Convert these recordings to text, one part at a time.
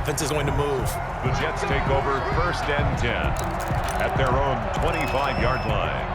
offense is going to move. The Jets take over 1st and 10 at their own 25-yard line.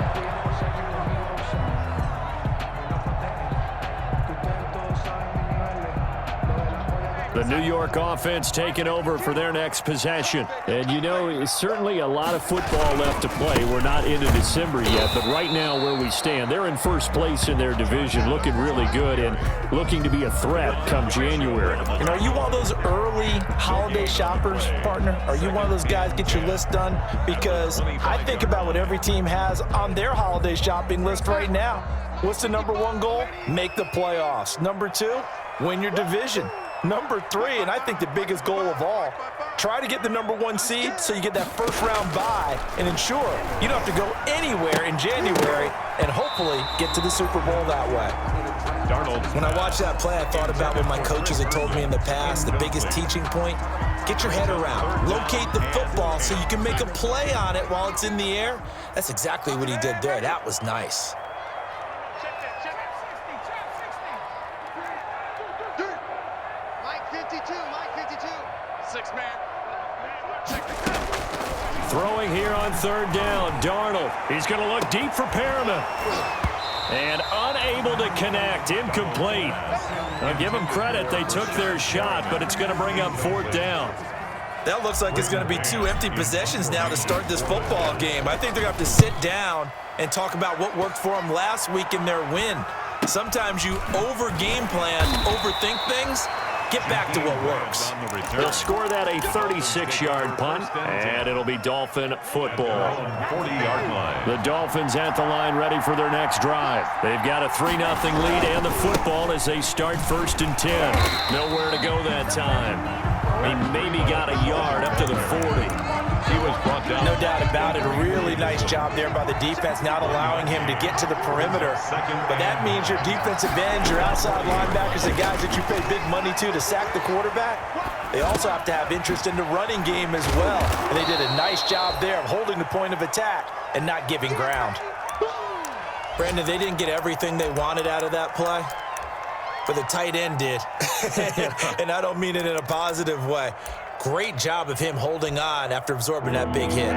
The New York offense taking over for their next possession. And, you know, certainly a lot of football left to play. We're not into December yet, but right now where we stand, they're in first place in their division, looking really good and looking to be a threat come January. And are you one of those early holiday shoppers, partner? Are you one of those guys get your list done? Because I think about what every team has on their holiday shopping list right now. What's the number one goal? Make the playoffs. Number two, win your division. Number three, and I think the biggest goal of all, try to get the number one seed so you get that first round bye and ensure you don't have to go anywhere in January and hopefully get to the Super Bowl that way. When I watched that play, I thought about what my coaches had told me in the past, the biggest teaching point. Get your head around. Locate the football so you can make a play on it while it's in the air. That's exactly what he did there. That was nice. Throwing here on 3rd down, Darnold. He's going to look deep for Perriman. And unable to connect, incomplete. I'll give them credit, they took their shot, but it's going to bring up 4th down. That looks like it's going to be 2 empty possessions now to start this football game. I think they're going to have to sit down and talk about what worked for them last week in their win. Sometimes you over-game plan, overthink things. Get back to what works. They'll score that a 36-yard punt, and it'll be Dolphin football. 40-yard line. The Dolphins at the line ready for their next drive. They've got a 3-0 lead and the football as they start 1st and 10. Nowhere to go that time. He maybe got a yard up to the 40. He was brought down. No doubt about it. A really nice job there by the defense, not allowing him to get to the perimeter. But that means your defensive ends, your outside linebackers, the guys that you pay big money to sack the quarterback, they also have to have interest in the running game as well. And they did a nice job there of holding the point of attack and not giving ground. Brandon, they didn't get everything they wanted out of that play, but the tight end did. And I don't mean it in a positive way. Great job of him holding on after absorbing that big hit.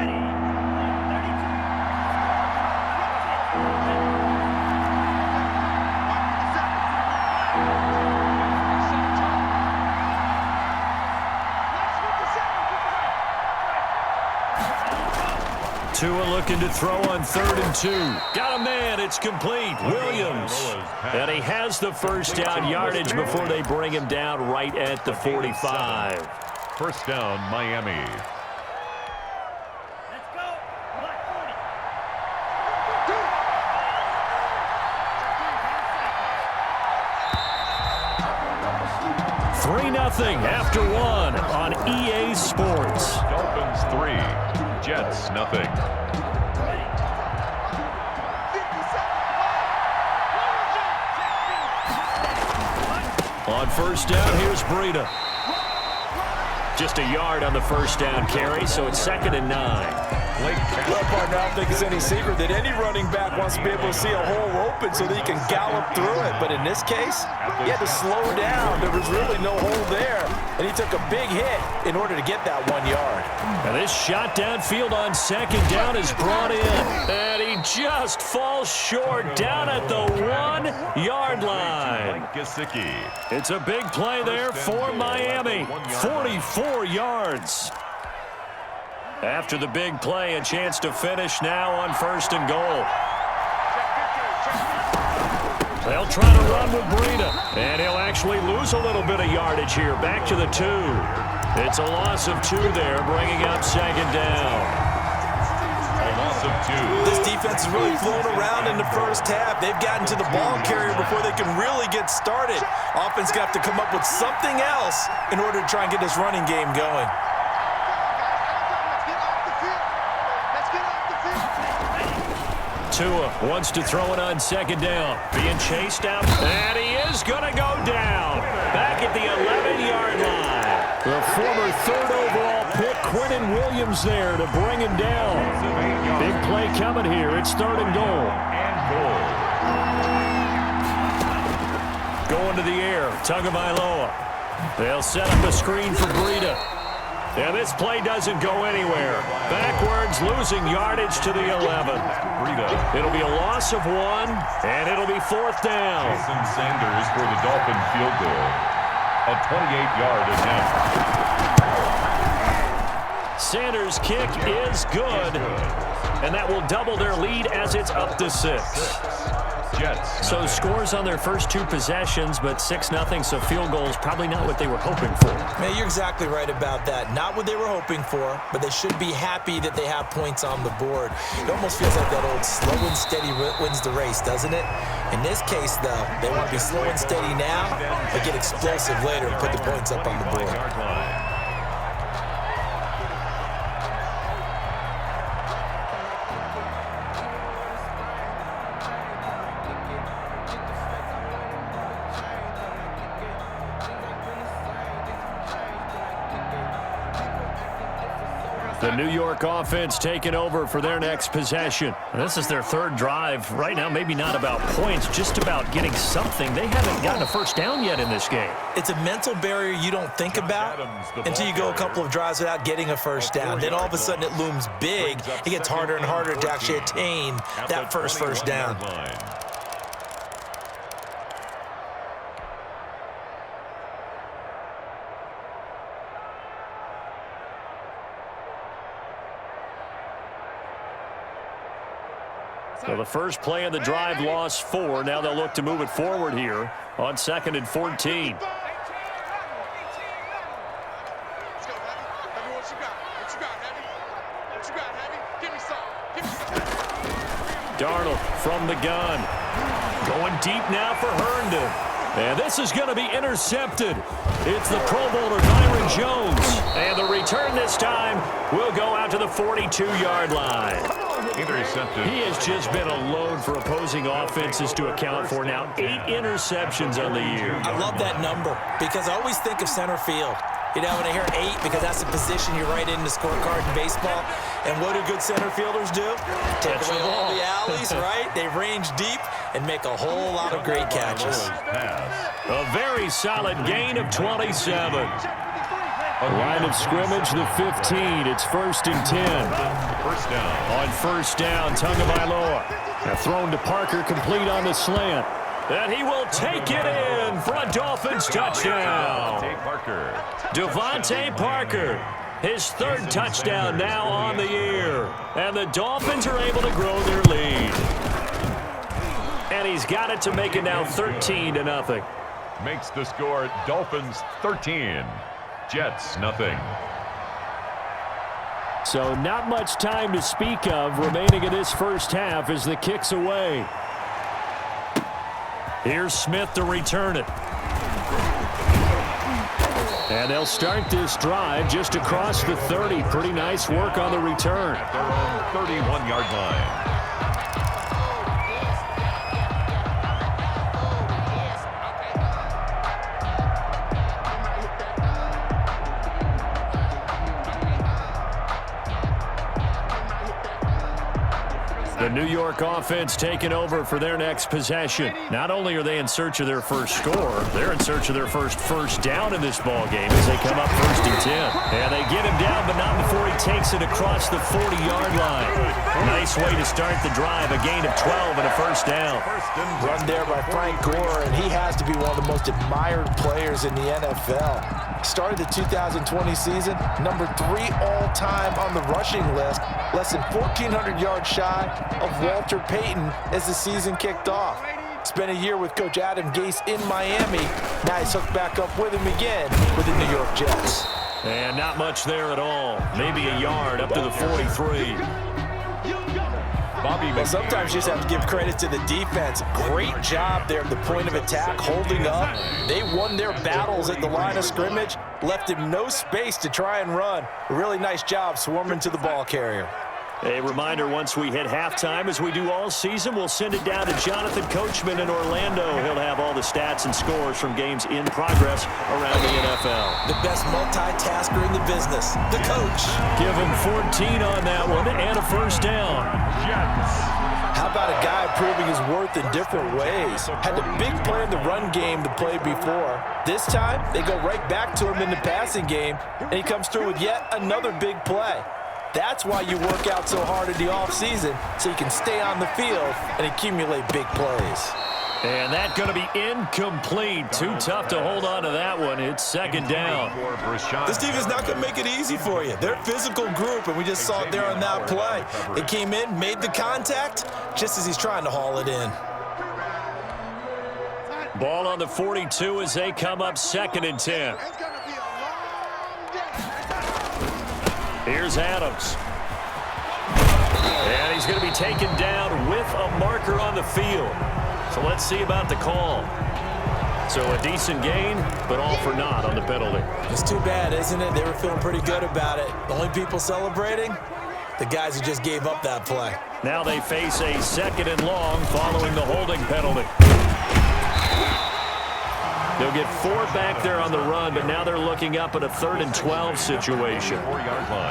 Tua looking to throw on 3rd and 2. Got a man. It's complete. Williams. And he has the first down yardage before they bring him down right at the 45. 1st down, Miami. Let's go. 3-0 after 1 on EA Sports. Dolphins 3, Jets nothing. On 1st down, here's Breida. Just a yard on the 1st down carry, so it's 2nd and 9. Well, partner, I don't think it's any secret that any running back wants to be able to see a hole open so that he can gallop through it. But in this case, he had to slow down. There was really no hole there, and he took a big hit in order to get that 1 yard. And this shot downfield on 2nd down is brought in, and he just falls short down at the 1-yard line. It's a big play there for Miami. 44 yards. After the big play, a chance to finish now on 1st and goal. They'll try to run with Breida, and he'll actually lose a little bit of yardage here. Back to the 2. It's a loss of 2 there, bringing up 2nd down. A loss of 2. This defense has really flown around in the first half. They've gotten to the ball carrier before they can really get started. Offense got to come up with something else in order to try and get this running game going. Tua wants to throw it on 2nd down. Being chased out, and he is going to go down. Back at the 11-yard line. The former 3rd overall pick, Quentin Williams, there to bring him down. Big play coming here. It's 3rd and goal. Going to the air, Tagovailoa. They'll set up a screen for Breida. And this play doesn't go anywhere. Backwards, losing yardage to the 11. It'll be a loss of 1, and it'll be 4th down. Jason Sanders for the Dolphin field goal. A 28-yard attempt. Sanders' kick is good, and that will double their lead as it's up to 6. Jets. So scores on their first 2 possessions, but 6-0, so field goals probably not what they were hoping for. Man, you're exactly right about that. Not what they were hoping for, but they should be happy that they have points on the board. It almost feels like that old slow and steady wins the race, doesn't it? In this case, though, they want to be slow and steady now, but get explosive later and put the points up on the board. The New York offense taking over for their next possession. This is their 3rd drive. Right now, maybe not about points, just about getting something. They haven't gotten a first down yet in this game. It's a mental barrier you don't think about until you go a couple of drives without getting a first down. Then all of a sudden it looms big. It gets harder and harder to actually attain that first down. So the first play of the drive lost 4. Now they'll look to move it forward here on 2nd and 14. Darnold from the gun. Going deep now for Herndon. And this is going to be intercepted. It's the Pro Bowler Byron Jones. And the return this time will go out to the 42-yard line. Intercepted. He has just been a load for opposing offenses to account for now. 8 interceptions on the year. I love that number because I always think of center field. You know, when I hear 8, because that's the position you write in the scorecard in baseball. And what do good center fielders do? Take away all the alleys, right? They range deep and make a whole lot of great catches. A very solid gain of 27. Line of scrimmage, the 15. It's 1st and 10. First down. On first down, Tagovailoa. Now thrown to Parker, complete on the slant. And he will take it in for a Dolphins touchdown. Devontae Parker, his 3rd touchdown now on the year. And the Dolphins are able to grow their lead. And he's got it to make it now 13-0. Makes the score Dolphins 13. Jets nothing. So not much time to speak of remaining in this first half as the kick's away. Here's Smith to return it. And they'll start this drive just across the 30. Pretty nice work on the return. At their own 31-yard line. The New York offense taking over for their next possession. Not only are they in search of their first score, they're in search of their first down in this ball game as they come up 1st and 10. And they get him down, but not before he takes it across the 40-yard line. Nice way to start the drive, a gain of 12 and a first down. Run there by Frank Gore, and he has to be one of the most admired players in the NFL. Started the 2020 season, number 3 all-time on the rushing list, less than 1,400 yards shy of Walter Payton as the season kicked off. Spent a year with Coach Adam Gase in Miami. Now he's hooked back up with him again with the New York Jets. And not much there at all. Maybe a yard up to the 43. Well, sometimes you just have to give credit to the defense. Great job there at the point of attack, holding up. They won their battles at the line of scrimmage, left him no space to try and run. A really nice job swarming to the ball carrier. A reminder, once we hit halftime, as we do all season, we'll send it down to Jonathan Coachman in Orlando. He'll have all the stats and scores from games in progress around the NFL. The best multitasker in the business, the coach. Give him 14 on that one and a first down. How about a guy proving his worth in different ways? Had the big play in the run game to play before. This time, they go right back to him in the passing game, and he comes through with yet another big play. That's why you work out so hard in the offseason, so you can stay on the field and accumulate big plays. And that's going to be incomplete. Too tough to hold on to that one. It's second down. This team is not going to make it easy for you. They're a physical group, and we just saw it there on that play. It came in, made the contact, just as he's trying to haul it in. Ball on the 42 as they come up 2nd and 10. Here's Adams. And he's going to be taken down with a marker on the field. So let's see about the call. So a decent gain, but all for naught on the penalty. It's too bad, isn't it? They were feeling pretty good about it. The only people celebrating, the guys who just gave up that play. Now they face a 2nd and long following the holding penalty. They'll get 4 back there on the run, but now they're looking up at a 3rd and 12 situation.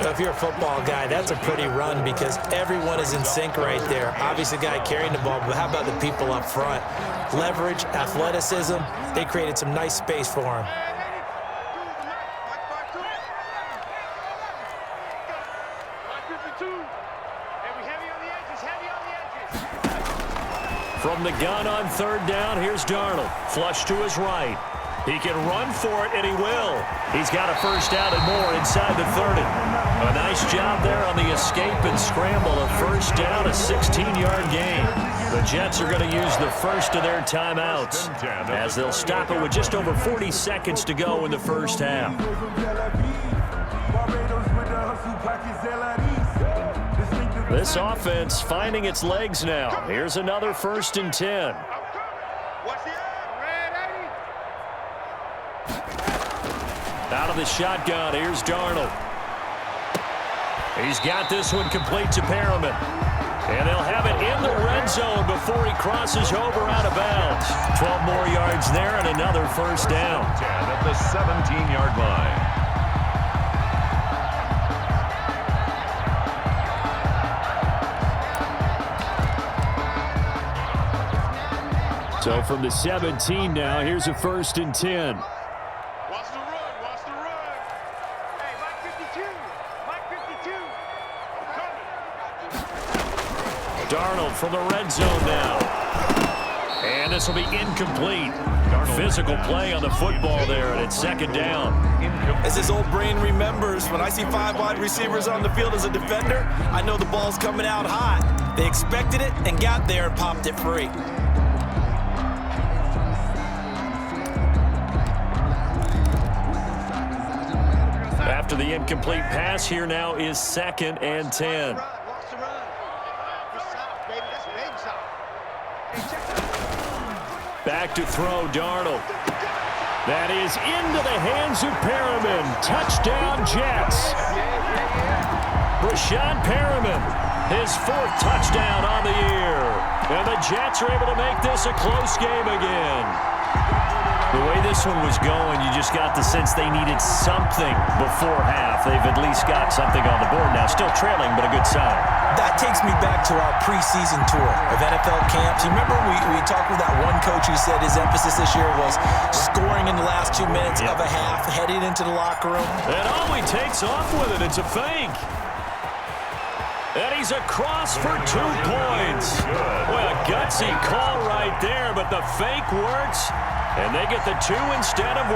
If you're a football guy, that's a pretty run because everyone is in sync right there. Obviously, the guy carrying the ball, but how about the people up front? Leverage, athleticism, they created some nice space for him. From the gun on 3rd down, here's Darnold. Flush to his right. He can run for it, and he will. He's got a first down and more inside the 30. A nice job there on the escape and scramble. A first down, a 16-yard gain. The Jets are going to use the first of their timeouts as they'll stop it with just over 40 seconds to go in the first half. This offense finding its legs now. Here's another 1st and 10. Out of the shotgun, here's Darnold. He's got this one complete to Perriman. And they'll have it in the red zone before he crosses over out of bounds. 12 more yards there and another first down. 10 at the 17-yard line. So from the 17 now, here's a 1st and 10. Watch the run, watch the run. Hey, Mike 52, Mike 52. I'm coming. Darnold from the red zone now. And this will be incomplete. Physical play on the football there, and it's 2nd down. As his old brain remembers, when I see 5 wide receivers on the field as a defender, I know the ball's coming out hot. They expected it and got there and popped it free. After the incomplete pass, here now is 2nd and 10. Back to throw, Darnold. That is into the hands of Perriman. Touchdown, Jets. Brashad Perriman, his 4th touchdown on the year. And the Jets are able to make this a close game again. The way this one was going, you just got the sense they needed something before half. They've at least got something on the board now. Still trailing, but a good sign. That takes me back to our preseason tour of NFL camps. You remember we talked with that one coach who said his emphasis this year was scoring in the last 2 minutes of a half, heading into the locker room. And he takes off with it. It's a fake. And he's across for 2 points. Well, a gutsy call right there, but the fake works. And they get the 2 instead of 1.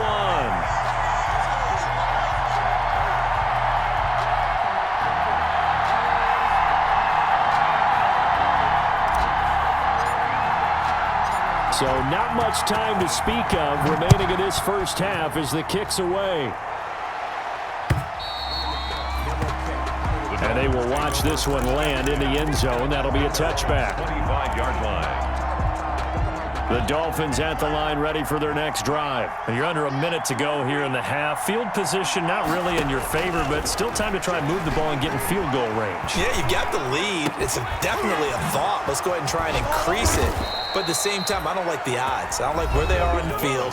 So not much time to speak of remaining in this first half as the kick's away. And they will watch this one land in the end zone. That'll be a touchback. 25-yard line. The Dolphins at the line ready for their next drive. And you're under a minute to go here in the half. Field position not really in your favor, but still time to try and move the ball and get in field goal range. Yeah, you got the lead. It's definitely a thought. Let's go ahead and try and increase it. But at the same time, I don't like the odds. I don't like where they are on the field.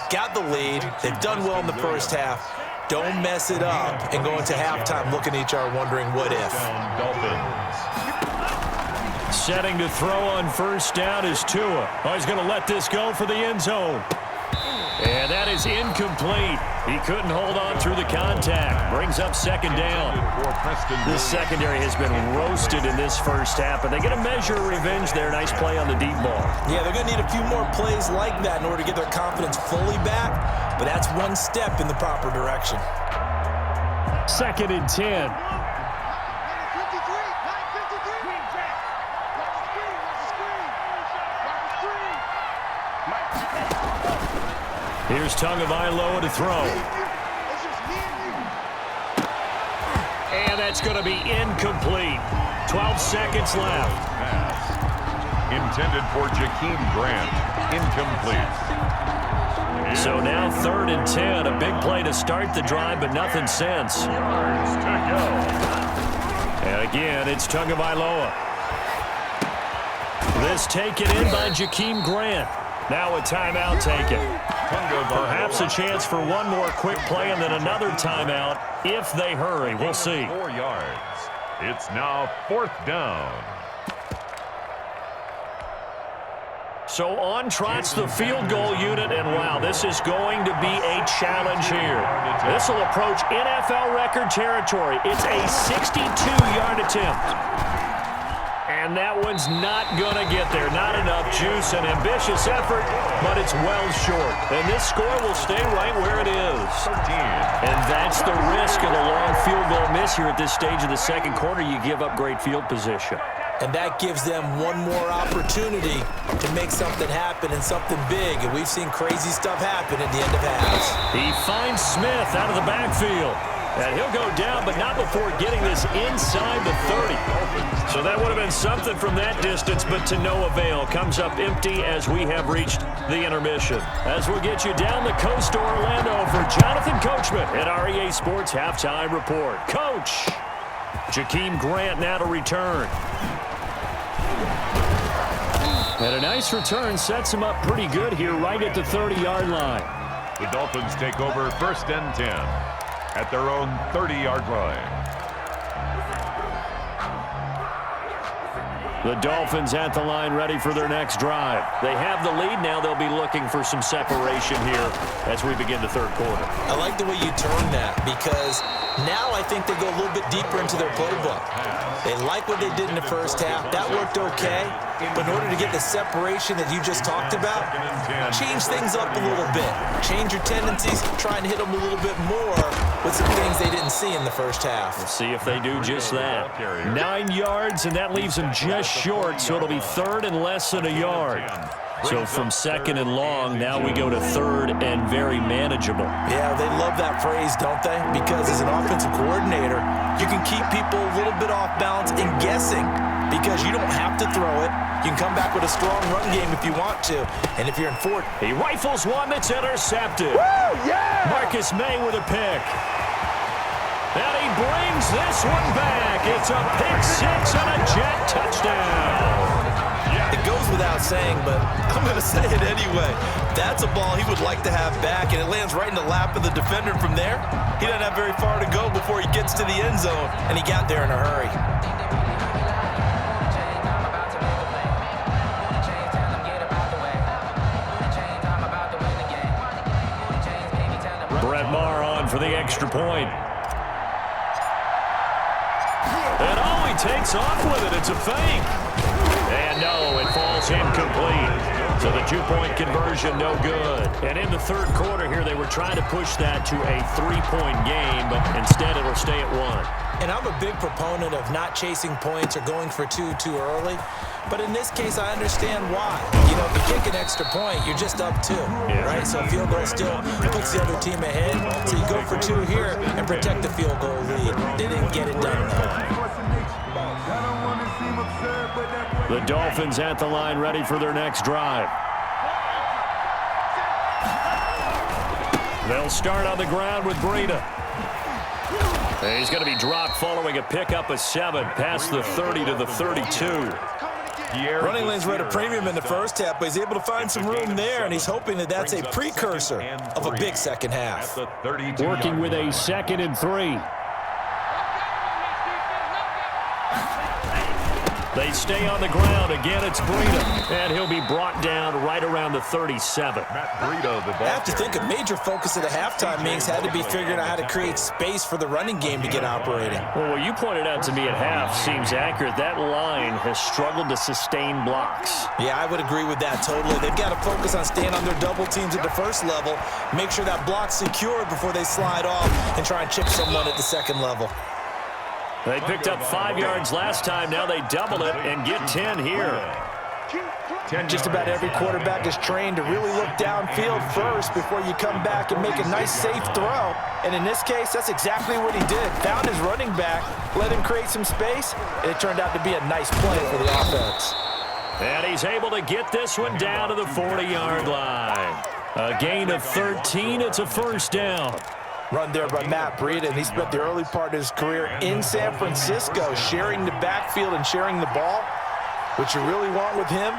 Got the lead. They've done well in the first half. Don't mess it up and go into halftime looking at each other wondering what if. Dolphins. Setting to throw on first down is Tua. Oh, he's going to let this go for the end zone. And that is incomplete. He couldn't hold on through the contact. Brings up second down. This secondary has been roasted in this first half, but they get a measure of revenge there. Nice play on the deep ball. Yeah, they're going to need a few more plays like that in order to get their confidence fully back, but that's one step in the proper direction. 2nd and 10. Here's Tagovailoa to throw. And that's going to be incomplete. 12 seconds left. Pass. Intended for Jakeem Grant. Incomplete. So now 3rd and 10. A big play to start the drive, but nothing since. Yards to go. And again, it's Tagovailoa. This taken in by Jakeem Grant. Now a timeout taken. Perhaps a chance for one more quick play and then another timeout if they hurry. We'll see. 4 yards. It's now 4th down. So on trots the field goal unit, and wow, this is going to be a challenge here. This will approach NFL record territory. It's a 62-yard attempt. And that one's not going to get there. Not enough juice, an ambitious effort, but it's well short. And this score will stay right where it is. 13. And that's the risk of the long field goal miss here at this stage of the second quarter. You give up great field position. And that gives them one more opportunity to make something happen and something big. And we've seen crazy stuff happen at the end of halves. He finds Smith out of the backfield. And he'll go down, but not before getting this inside the 30. So that would have been something from that distance, but to no avail. Comes up empty as we have reached the intermission. As we'll get you down the coast to Orlando for Jonathan Coachman at REA Sports Halftime Report. Coach, Jakeem Grant now to return. And a nice return sets him up pretty good here right at the 30-yard line. The Dolphins take over 1st and 10 at their own 30-yard line. The Dolphins at the line ready for their next drive. They have the lead now. They'll be looking for some separation here as we begin the third quarter. I like the way you turn that because now I think they go a little bit deeper into their playbook. They like what they did in the first half. That worked okay. But in order to get the separation that you just talked about, change things up a little bit. Change your tendencies, try and hit them a little bit more with some things they didn't see in the first half. We'll see if they do just that. 9 yards, and that leaves them just short, so it'll be 3rd and less than a yard. So from 2nd and long, now we go to 3rd and very manageable. Yeah, they love that phrase, don't they? Because as an offensive coordinator, you can keep people a little bit off balance and guessing because you don't have to throw it. You can come back with a strong run game if you want to. And if you're in 4th, he rifles one that's intercepted. Woo, yeah! Marcus May with a pick. And he brings this one back. It's a pick six and a jet touchdown. It goes without saying, but I'm going to say it anyway. That's a ball he would like to have back, and it lands right in the lap of the defender. From there, he doesn't have very far to go before he gets to the end zone, and he got there in a hurry. Brett Maher on for the extra point. And oh, he takes off with it. It's a fake. And no, it falls incomplete. So the two-point conversion, no good. And in the third quarter here, they were trying to push that to a three-point game, but instead it'll stay at 1. And I'm a big proponent of not chasing points or going for two too early. But in this case, I understand why. You know, if you kick an extra point, you're just up 2, right? So a field goal still puts the other team ahead. So you go for 2 here and protect the field goal lead. They didn't get it done, though. The Dolphins at the line ready for their next drive. They'll start on the ground with Breida. He's going to be dropped following a pickup of 7 past the 30 to the 32. Running lanes were at a premium in the first half, but he's able to find some room there, and he's hoping that that's a precursor of a big second half. Working with a 2nd and 3. They stay on the ground. Again, it's Breida. And he'll be brought down right around the 37. I have to think a major focus of the halftime meetings had to be figuring out how to create space for the running game to get operating. Well, what you pointed out to me at half seems accurate. That line has struggled to sustain blocks. Yeah, I would agree with that totally. They've got to focus on staying on their double teams at the first level, make sure that block's secured before they slide off and try and chip someone at the second level. They picked up 5 yards last time. Now they double it and get 10 here. Just about every quarterback is trained to really look downfield first before you come back and make a nice, safe throw. And in this case, that's exactly what he did. Found his running back, let him create some space, and it turned out to be a nice play for the offense. And he's able to get this one down to the 40-yard line. A gain of 13. It's a first down. Run there by Matt Breida, and he spent the early part of his career in San Francisco sharing the backfield and sharing the ball. What you really want with him,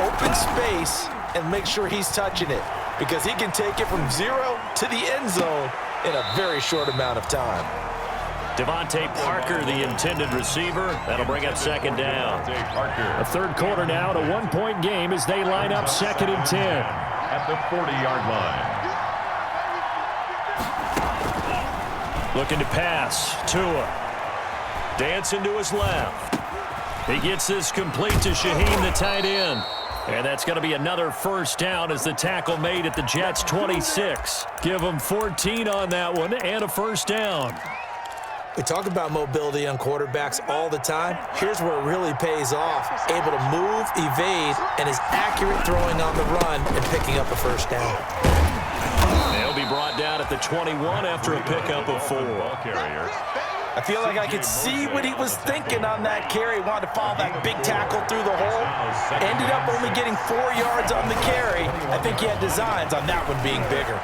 open space and make sure he's touching it because he can take it from 0 to the end zone in a very short amount of time. Devontae Parker, the intended receiver. That'll bring up 2nd down. A third quarter now, a 1-point game as they line up 2nd and 10. At the 40-yard line. Looking to pass. Tua. Dancing to his left. He gets this complete to Shaheem, the tight end. And that's going to be another first down as the tackle made at the Jets' 26. Give them 14 on that one and a first down. We talk about mobility on quarterbacks all the time. Here's where it really pays off. Able to move, evade, and is accurate throwing on the run and picking up a first down. They'll be brought down at the 21 after a pickup of 4. I feel like I could see what he was thinking on that carry. Wanted to follow that big tackle through the hole. Ended up only getting 4 yards on the carry. I think he had designs on that one being bigger.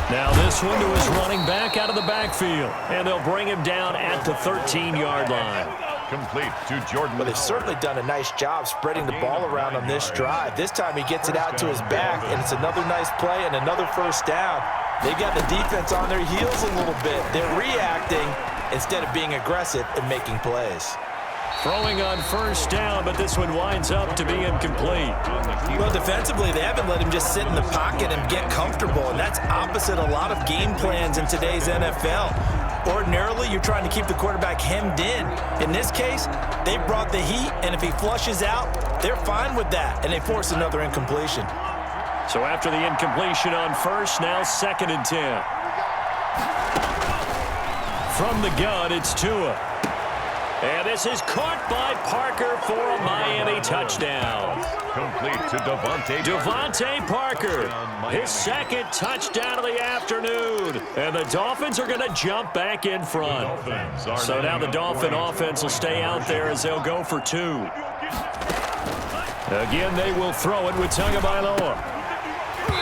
Now this one to his running back out of the backfield. And they'll bring him down at the 13-yard line. Complete to Jordan. But they've certainly done a nice job spreading the ball around on this drive. This time he gets it out to his back, and it's another nice play and another first down. They've got the defense on their heels a little bit. They're reacting instead of being aggressive and making plays. Throwing on first down, but this one winds up to be incomplete. Well, defensively, they haven't let him just sit in the pocket and get comfortable, and that's opposite a lot of game plans in today's NFL. Ordinarily, you're trying to keep the quarterback hemmed in. In this case, they brought the heat, and if he flushes out, they're fine with that, and they force another incompletion. So after the incompletion on first, now 2nd and 10. From the gun, it's Tua. And this is caught by Parker for a Miami touchdown. Complete to Devontae Parker. His 2nd touchdown of the afternoon. And the Dolphins are going to jump back in front. So now the Dolphin offense will stay out there as they'll go for 2. Again, they will throw it with Tagovailoa.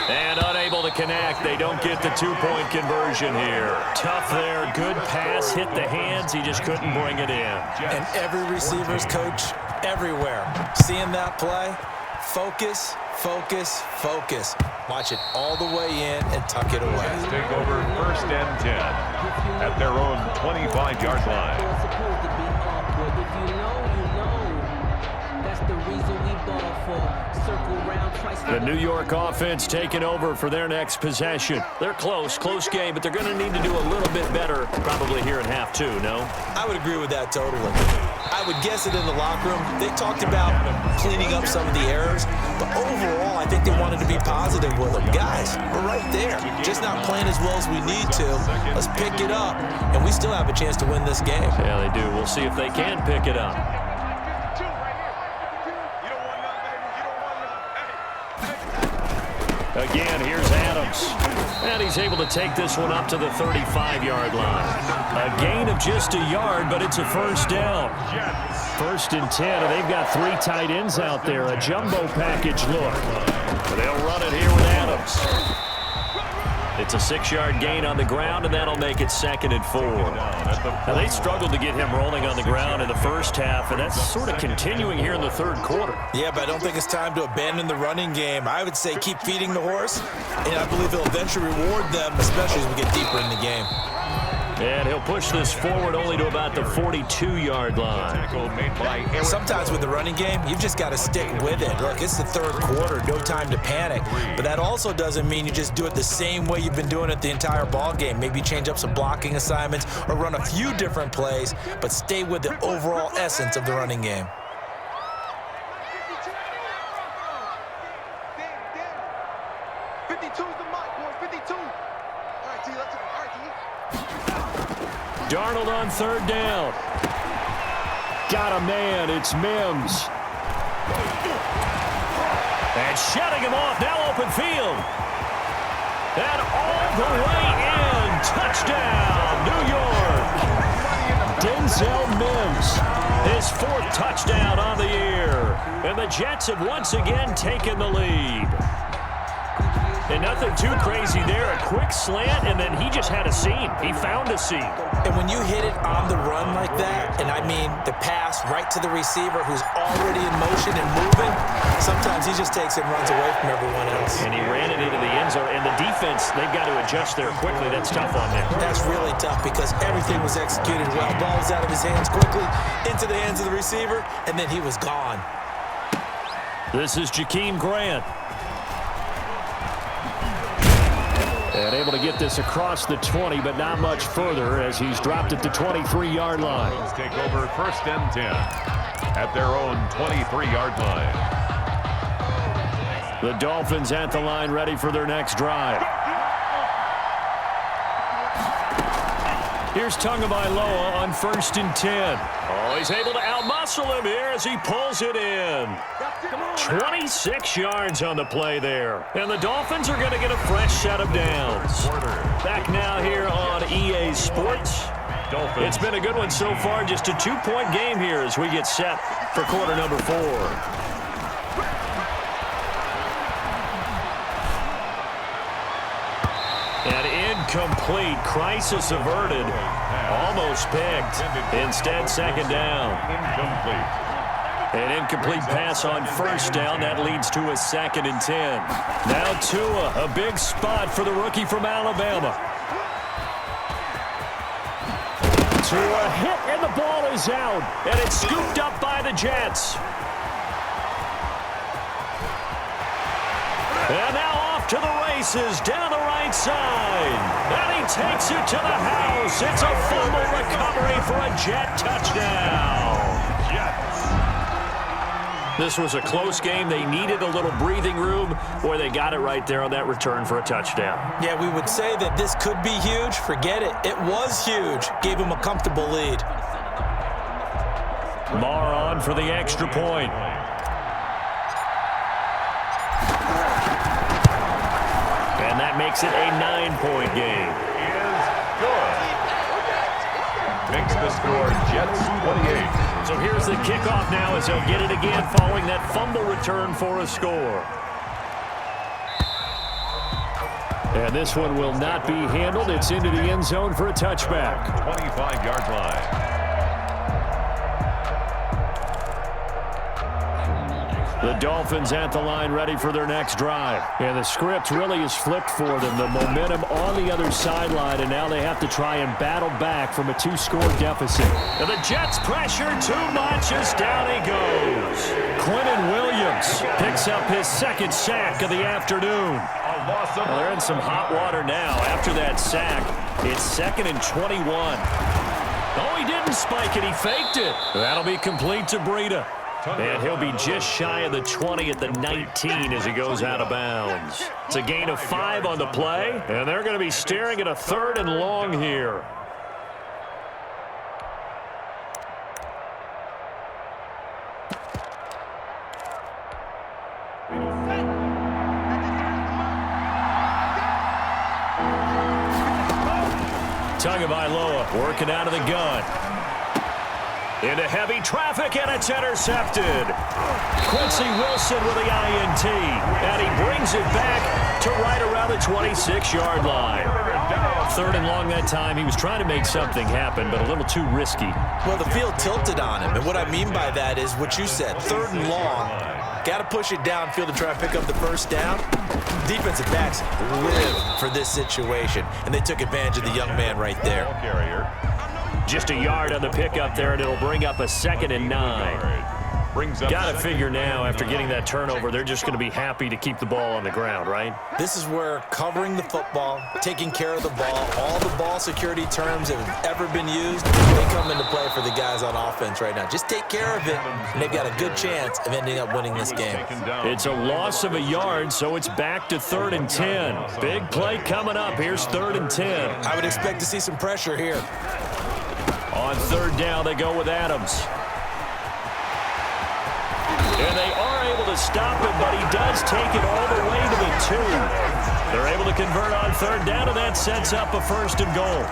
And unable to connect. They don't get the 2-point conversion here. Tough there. Good pass. Hit the hands. He just couldn't bring it in. And every receiver's coach everywhere. Seeing that play, focus, focus, focus. Watch it all the way in and tuck it away. Take over 1st and 10 at their own 25-yard line. The New York offense taking over for their next possession. They're close game, but they're going to need to do a little bit better probably here in half 2, no? I would agree with that totally. I would guess it in the locker room. They talked about cleaning up some of the errors, but overall, I think they wanted to be positive with them. Guys, we're right there. Just not playing as well as we need to. Let's pick it up, and we still have a chance to win this game. Yeah, they do. We'll see if they can pick it up. Again, here's Adams. And he's able to take this one up to the 35-yard line. A gain of just a yard, but it's a first down. 1st and 10, and they've got 3 tight ends out there. A jumbo package look. They'll run it here with Adams. It's a 6-yard gain on the ground, and that'll make it 2nd and 4. Now, they struggled to get him rolling on the ground in the first half, and that's sort of continuing here in the third quarter. Yeah, but I don't think it's time to abandon the running game. I would say keep feeding the horse, and I believe he'll eventually reward them, especially as we get deeper in the game. And he'll push this forward only to about the 42-yard line. Sometimes with the running game, you've just got to stick with it. Look, it's the third quarter, no time to panic. But that also doesn't mean you just do it the same way you've been doing it the entire ball game. Maybe change up some blocking assignments or run a few different plays, but stay with the overall essence of the running game. Darnold on 3rd down. Got a man. It's Mims. And shutting him off. Now open field. And all the way in. Touchdown, New York. Denzel Mims. His 4th touchdown on the year. And the Jets have once again taken the lead. And nothing too crazy there. A quick slant, and then he just had a seam. He found a seam. And when you hit it on the run like that, and I mean the pass right to the receiver who's already in motion and moving, sometimes he just takes it and runs away from everyone else. And he ran it into the end zone. And the defense, they've got to adjust there quickly. That's tough on them. That's really tough because everything was executed well. Ball was out of his hands quickly, into the hands of the receiver, and then he was gone. This is Jakeem Grant. And able to get this across the 20, but not much further as he's dropped at the 23-yard line. Let's take over 1st and 10 at their own 23-yard line. The Dolphins at the line, ready for their next drive. Here's Tagovailoa on 1st and 10. Oh, he's able to outmuscle him here as he pulls it in. 26 yards on the play there. And the Dolphins are going to get a fresh set of downs. Back now here on EA Sports. It's been a good one so far. Just a 2-point game here as we get set for quarter number 4. And incomplete. Crisis averted. Almost picked. Instead, 2nd down. Incomplete. An incomplete pass on 1st down. That leads to a 2nd and 10. Now Tua, a big spot for the rookie from Alabama. Tua hit, and the ball is out. And it's scooped up by the Jets. And now off to the races down the right side. And he takes it to the house. It's a fumble recovery for a Jet touchdown. This was a close game. They needed a little breathing room. Boy, they got it right there on that return for a touchdown. Yeah, we would say that this could be huge. Forget it. It was huge. Gave him a comfortable lead. Marr on for the extra point. And that makes it a 9-point game. Is good. Makes the score Jets 28. So here's the kickoff now as they'll get it again following that fumble return for a score. And this one will not be handled. It's into the end zone for a touchback. 25-yard line. The Dolphins at the line ready for their next drive. And the script really is flipped for them. The momentum on the other sideline, and now they have to try and battle back from a 2-score deficit. And the Jets pressure too much as down he goes. Quinnen Williams picks up his 2nd sack of the afternoon. Well, they're in some hot water now. After that sack, it's 2nd and 21. Oh, he didn't spike it. He faked it. That'll be complete to Breida. And he'll be just shy of the 20 at the 19 as he goes out of bounds. It's a gain of 5 on the play, and they're going to be staring at a 3rd and long here. Tagovailoa working out of the gun. Into heavy traffic, and it's intercepted. Quincy Wilson with the INT, and he brings it back to right around the 26-yard line. 3rd and long that time. He was trying to make something happen, but a little too risky. Well, the field tilted on him, and what I mean by that is what you said, 3rd and long. Got to push it downfield to try and pick up the first down. Defensive backs live for this situation, and they took advantage of the young man right there. Just a yard on the pickup there, and it'll bring up a 2nd and 9. Got to figure now, after getting that turnover, they're just going to be happy to keep the ball on the ground, right? This is where covering the football, taking care of the ball, all the ball security terms that have ever been used, they come into play for the guys on offense right now. Just take care of it, and they've got a good chance of ending up winning this game. It's a loss of a yard, so it's back to 3rd and 10. Big play coming up. Here's 3rd and 10. I would expect to see some pressure here. On 3rd down, they go with Adams. And they are able to stop him, but he does take it all the way to the 2. They're able to convert on 3rd down, and that sets up a 1st and goal.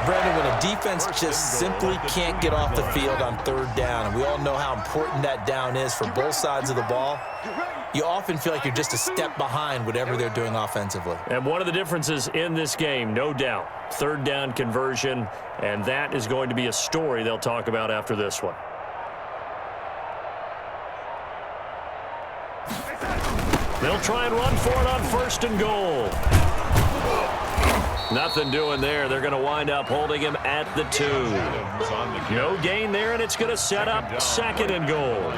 Brandon, when a defense just simply can't get off the field on 3rd down, and we all know how important that down is for both sides of the ball, you often feel like you're just a step behind whatever they're doing offensively. And one of the differences in this game, no doubt, 3rd down conversion, and that is going to be a story they'll talk about after this one. They'll try and run for it on 1st and goal. Nothing doing there. They're going to wind up holding him at the 2. No gain there, and it's going to set up 2nd and goal.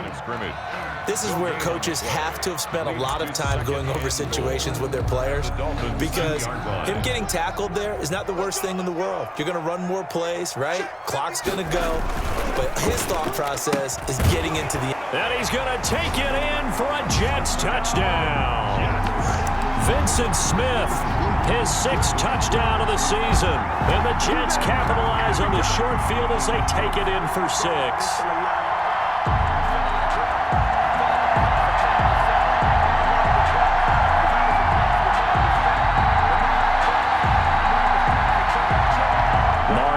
This is where coaches have to have spent a lot of time going over situations with their players, because him getting tackled there is not the worst thing in the world. You're going to run more plays, right? Clock's going to go. But his thought process is getting into the... And he's going to take it in for a Jets touchdown. Vincent Smith, his 6th touchdown of the season. And the Jets capitalize on the short field as they take it in for 6.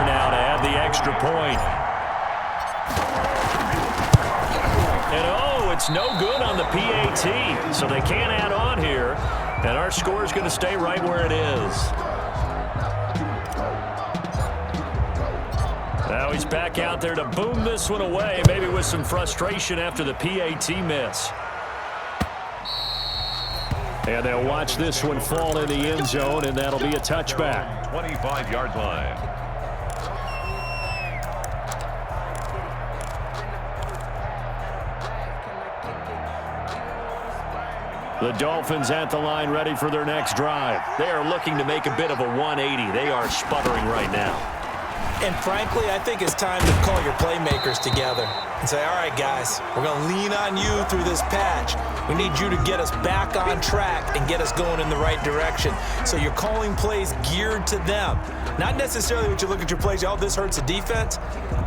Now to add the extra point. And oh, it's no good on the PAT, so they can't add on here. And our score is going to stay right where it is. Now he's back out there to boom this one away, maybe with some frustration after the PAT miss. And they'll watch this one fall in the end zone, and that'll be a touchback. 25-yard line. The Dolphins at the line, ready for their next drive. They are looking to make a bit of a 180. They are sputtering right now. And frankly, I think it's time to call your playmakers together and say, all right, guys, we're going to lean on you through this patch. We need you to get us back on track and get us going in the right direction. So you're calling plays geared to them. Not necessarily what you look at your plays, oh, this hurts the defense.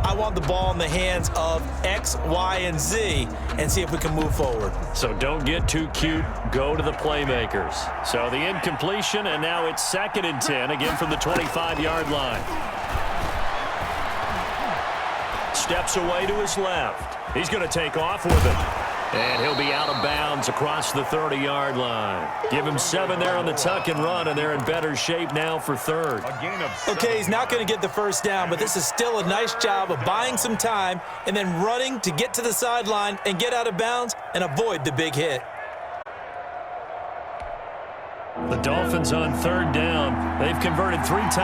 I want the ball in the hands of X, Y, and Z and see if we can move forward. So don't get too cute. Go to the playmakers. So the incompletion, and now it's 2nd and 10, again from the 25-yard line. Steps away to his left. He's going to take off with it. And he'll be out of bounds across the 30-yard line. Give him 7 there on the tuck and run, and they're in better shape now for 3rd. Okay, he's not going to get the first down, but this is still a nice job of buying some time and then running to get to the sideline and get out of bounds and avoid the big hit. The Dolphins on 3rd down. They've converted 3 times.